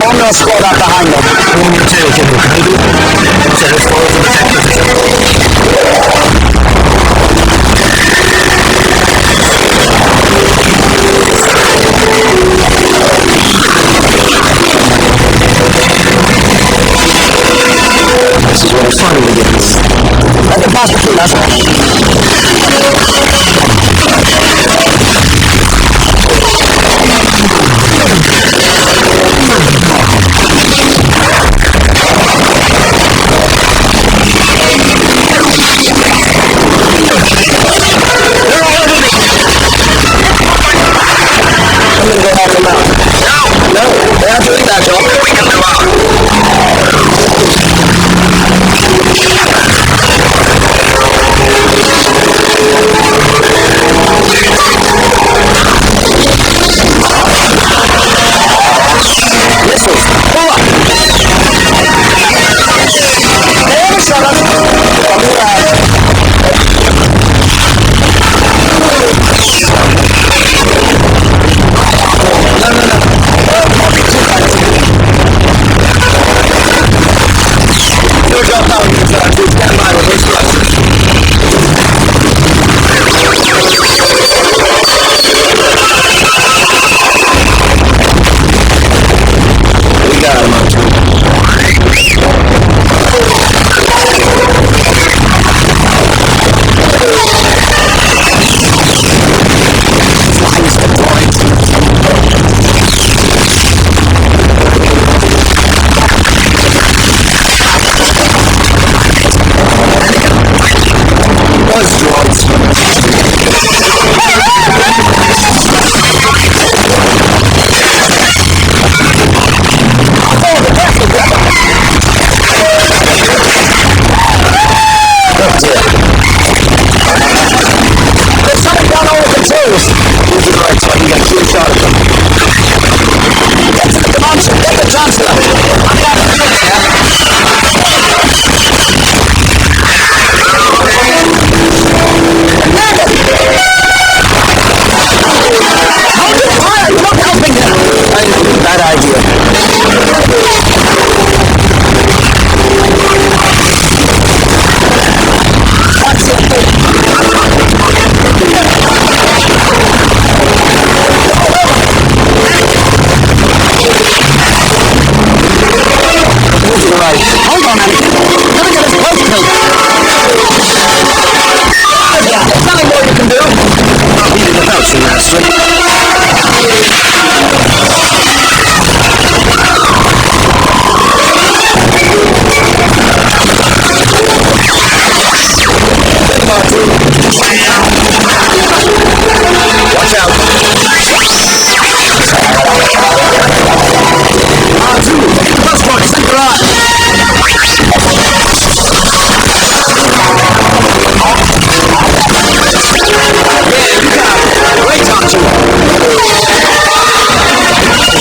Form your squad up behind them. Form your tail, General Kenobi. Set us forward to protect position. This is where fun begins. Let the pass between us.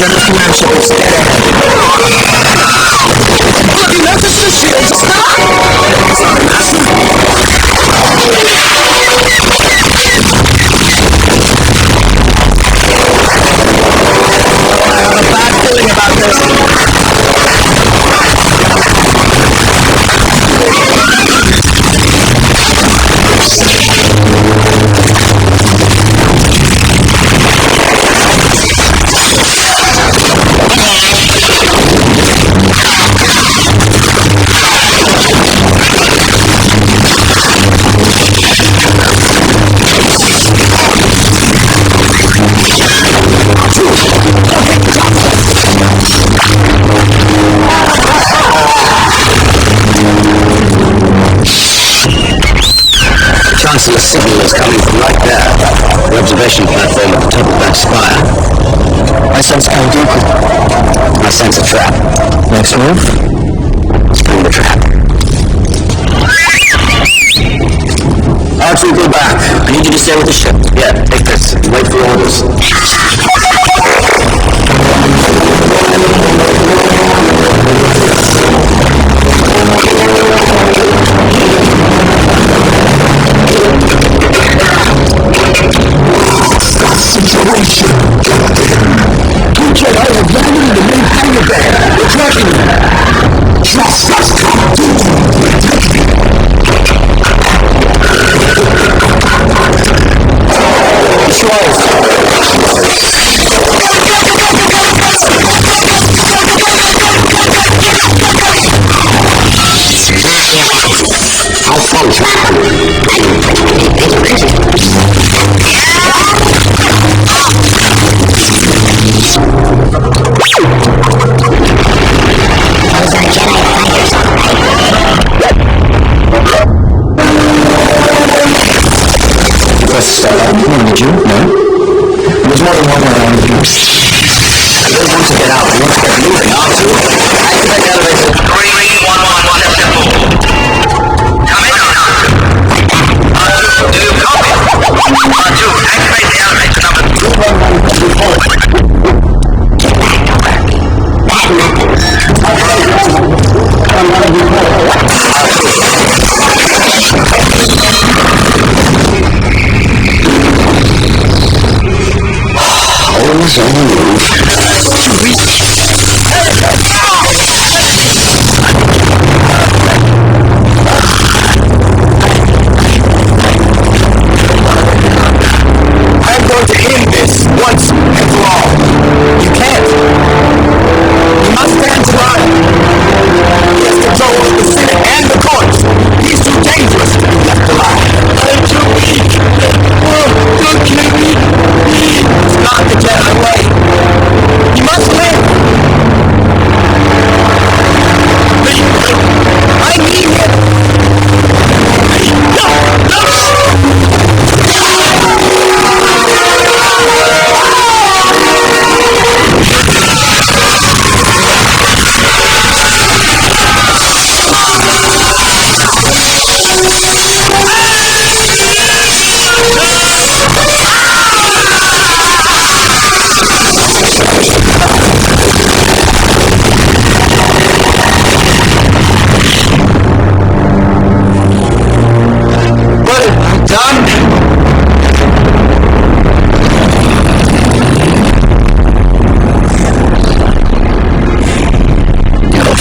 Center Commercials, dead ahead. Lucky Memphis, the shield, stop! Sorry, Master. I have a bad feeling about this. Chancellor's signal is coming from right there. The observation platform at the top of that spire. I sense Count Dooku. I sense a trap. Next move? Spring the trap. R2, go back. I need you to stay with the ship. Yeah, take this and wait for orders. Situation. You Jedi have landed in the main hangar bay. We're tracking you. Trust us, Count Dooku. Controls. How close? Those are Jedi fighters, all right. Press start. Did you? No? There's more than one around here. I don't want to get out. I want to get moving. R2, activate the elevator. 311 acceptable. Come in, R2. Do you copy? R2, activate the elevator number 211. Get back to work. Bad methods. Always on the move. I'm going to end this once and for all. You can't. You must stand trial. He has control of the Senate and the courts. He's too dangerous to be left alive. I'm too weak. Oh, don't kill me. It's not the Jedi way. He must live. I need him. No.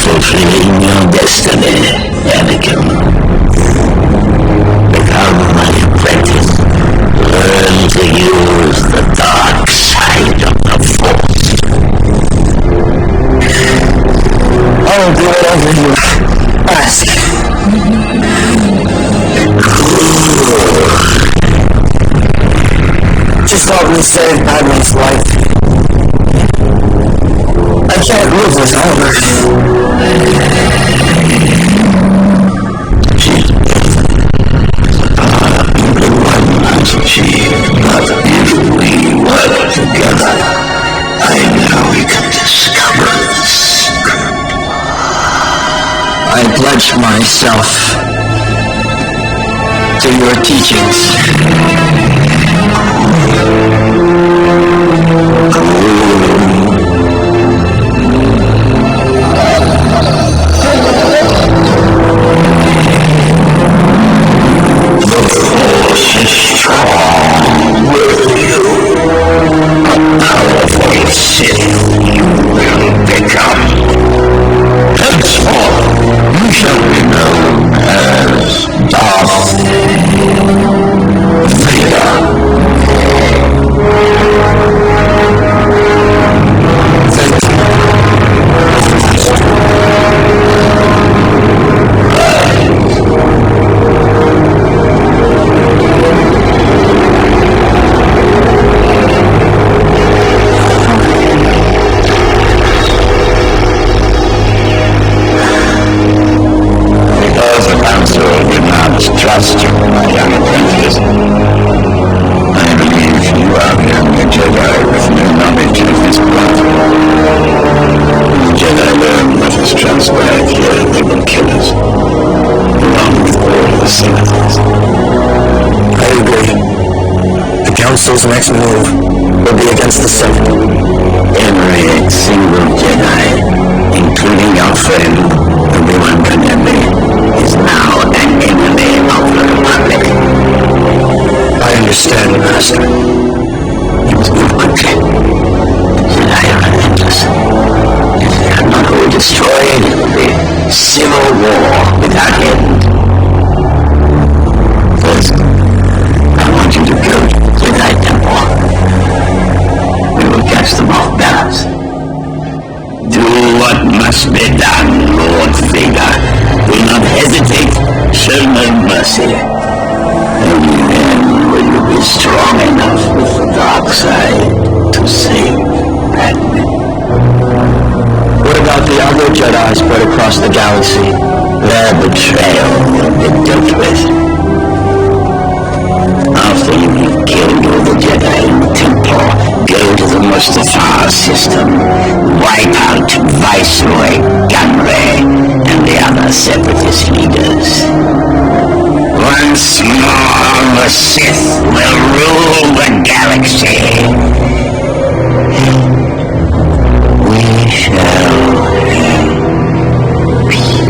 Fulfilling your destiny, Anakin. Become my apprentice. Learn to use the dark side of the Force. I will do whatever you ask. Just help me save Padme's life. I can't live without her. She's the one has achieved, but if we work together, I know we can discover the secret. I pledge myself to your teachings. Cool. Council's next move will be against the Senate. Every single Jedi, including your friend, Obi-Wan Kenobi, is now an enemy of the Republic. I understand, Master. You must move quickly. Jedi are relentless. If they are not all destroyed, it will be civil war without end. First, I want you to go to the Jedi Temple. We will catch them off balance. Do what must be done, Lord Vader. Do not hesitate. Show no mercy. Only then will you be strong enough with the dark side to save Padme. What about the other Jedi spread across the galaxy? Their betrayal will be dealt with. After you have killed all the Jedi in the Temple, go to the Mustafar system, wipe out Viceroy Gunray and the other Separatist leaders. Once more, the Sith will rule the galaxy. We shall have peace.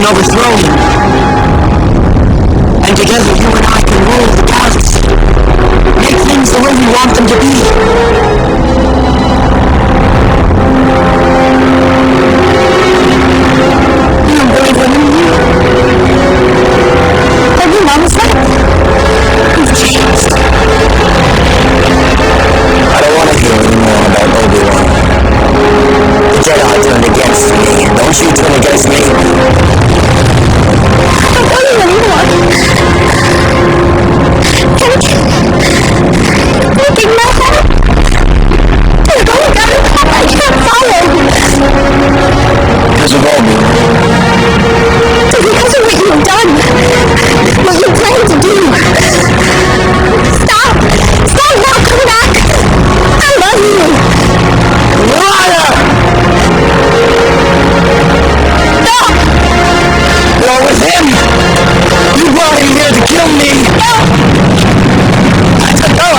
overthrow him. And together you and I can rule the galaxy. Make things the way we want them to be. You don't believe what you knew. But your mom was right. You've changed. I don't want to hear any more about Obi-Wan. The Jedi turned against me. Don't you turn against me. I don't want you anymore. Can you give my heart? You're going down a path I can't follow. Because of Obi-Wan. Because of what you've done. What you plan to do. Stop! Stop now! Come back! I love you! Liar! No! You're with him! You brought him here to kill me! No! Let her go!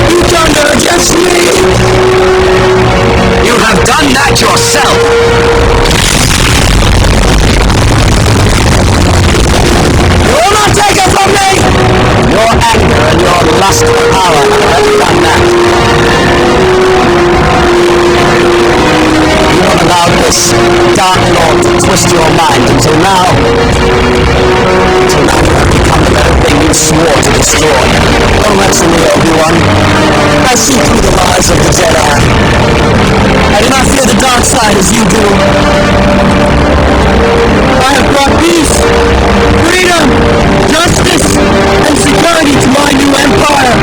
You turned her against me! You have done that yourself! You will not take it from me! Your anger and your lust for power have done that. You have allowed this Dark Lord to twist your mind until now you have become the very thing you swore to destroy. Don't listen to me, Obi-Wan. I see through the lies of the Jedi. I do not fear the dark side as you do. I have brought peace, freedom, justice, and security to my new empire.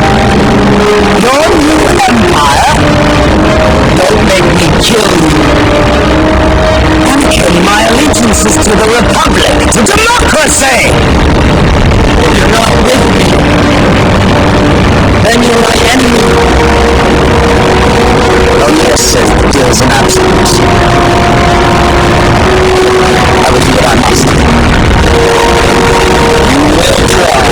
Your new empire? Don't make me kill you. Anakin, my allegiance is to the Republic, to democracy. If you're not with me, then you're my enemy. Only a Sith deals in absolutes. I will do what I must. You will try.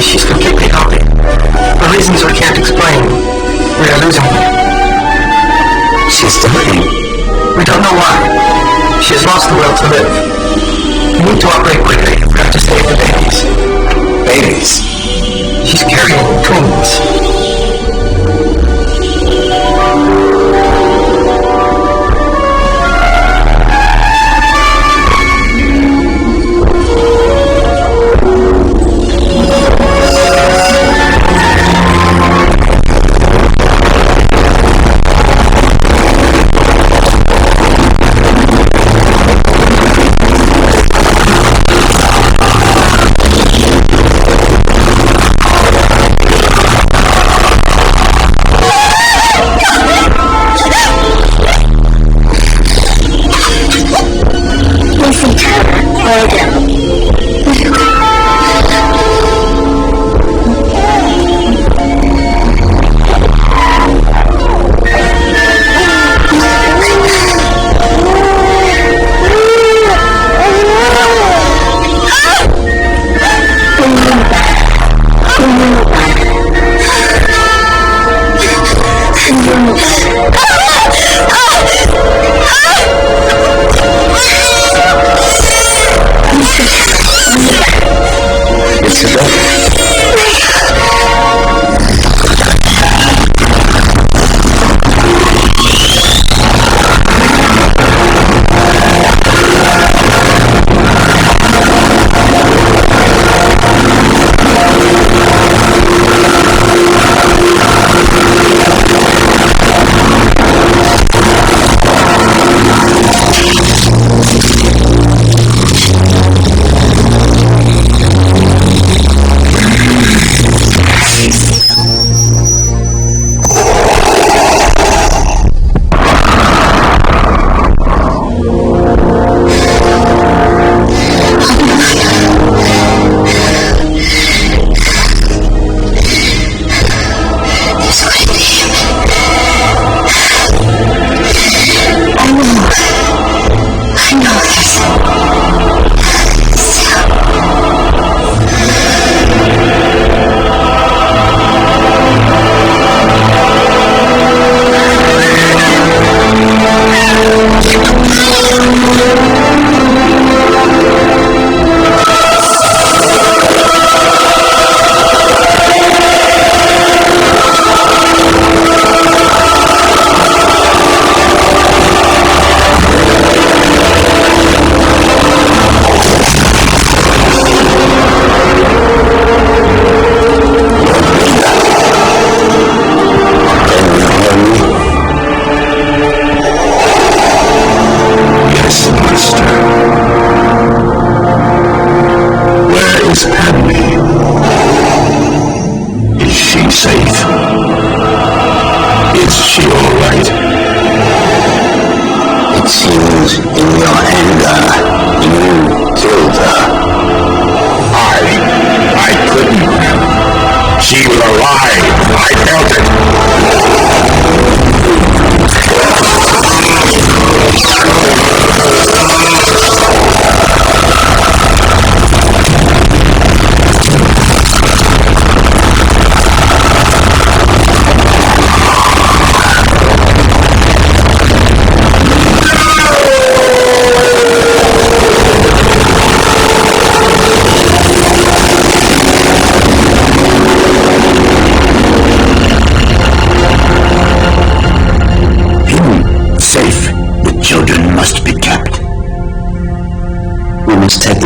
she's completely healthy. For reasons we can't explain, we are losing her. She's dying. We don't know why. She has lost the will to live. We need to operate quickly. We have to save the babies. Babies? She's carrying twins.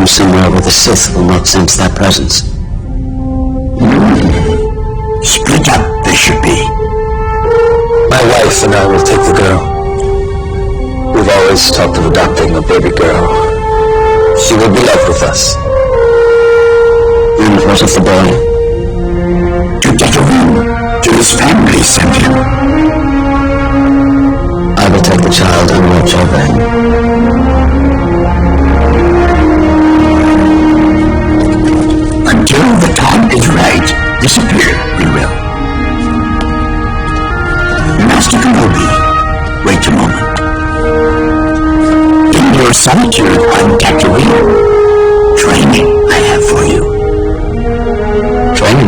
Somewhere where the Sith will not sense their presence. Split up, they should be. My wife and I will take the girl. We've always talked of adopting a baby girl. She will be left with us. And what of the boy? To get a room to his family sent him. I will take the child and watch over him. Until the time is right, disappear, we will. Master Kenobi, wait a moment. In your solitude on Tatooine, training I have for you. Training?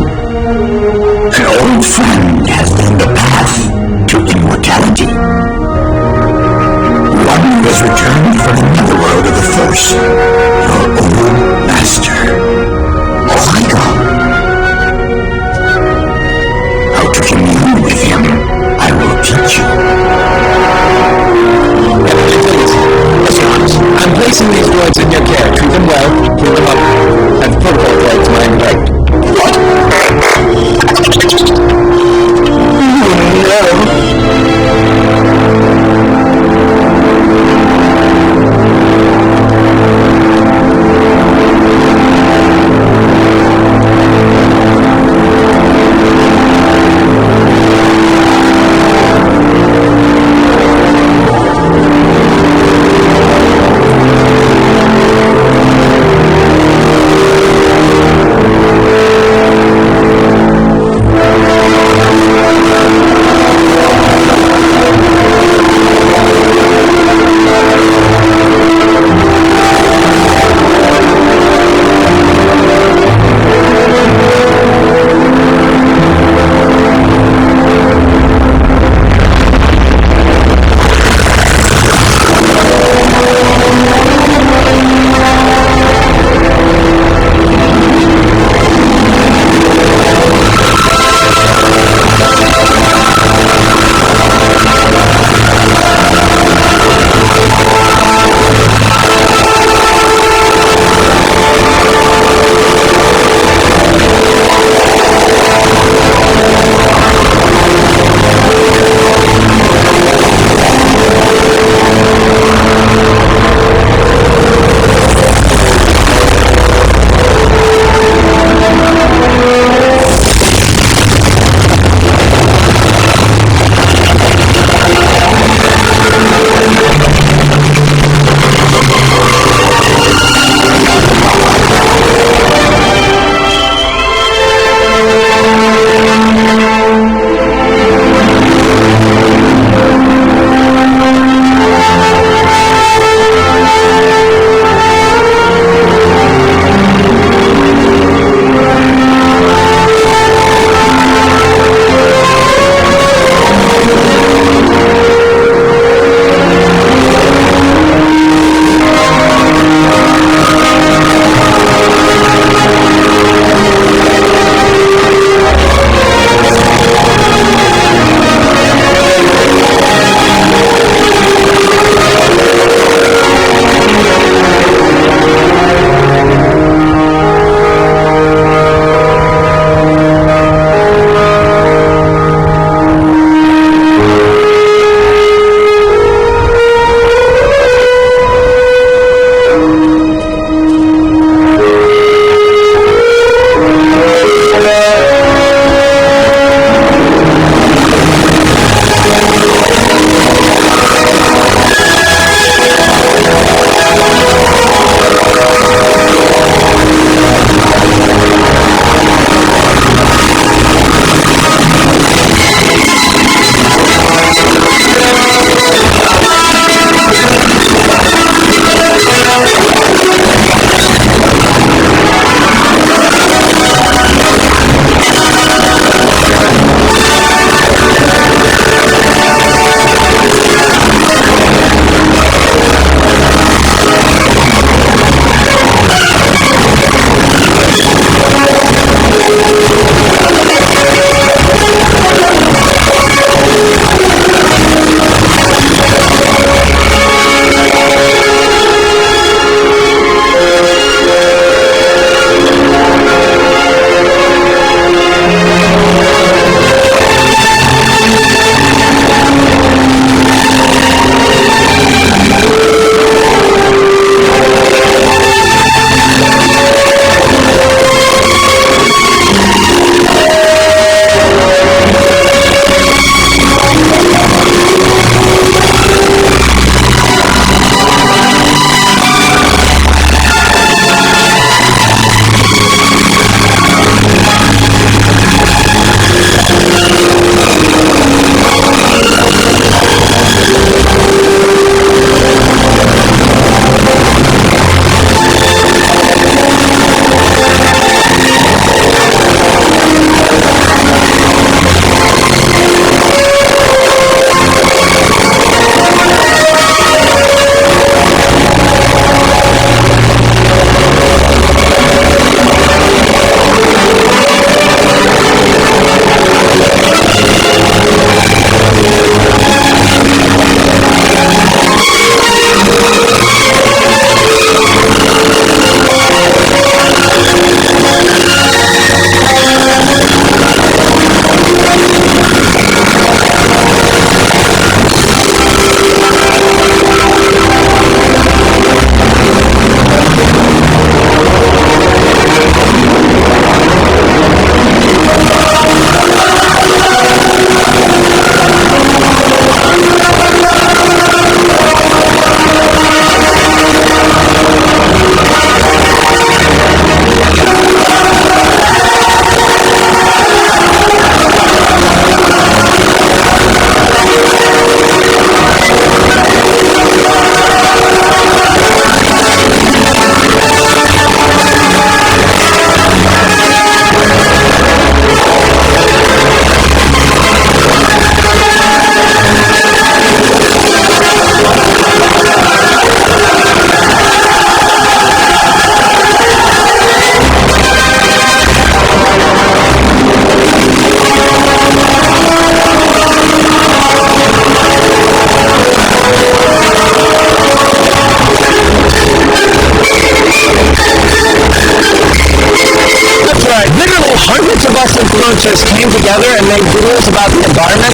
hundreds of us influencers came together and made rules about the environment,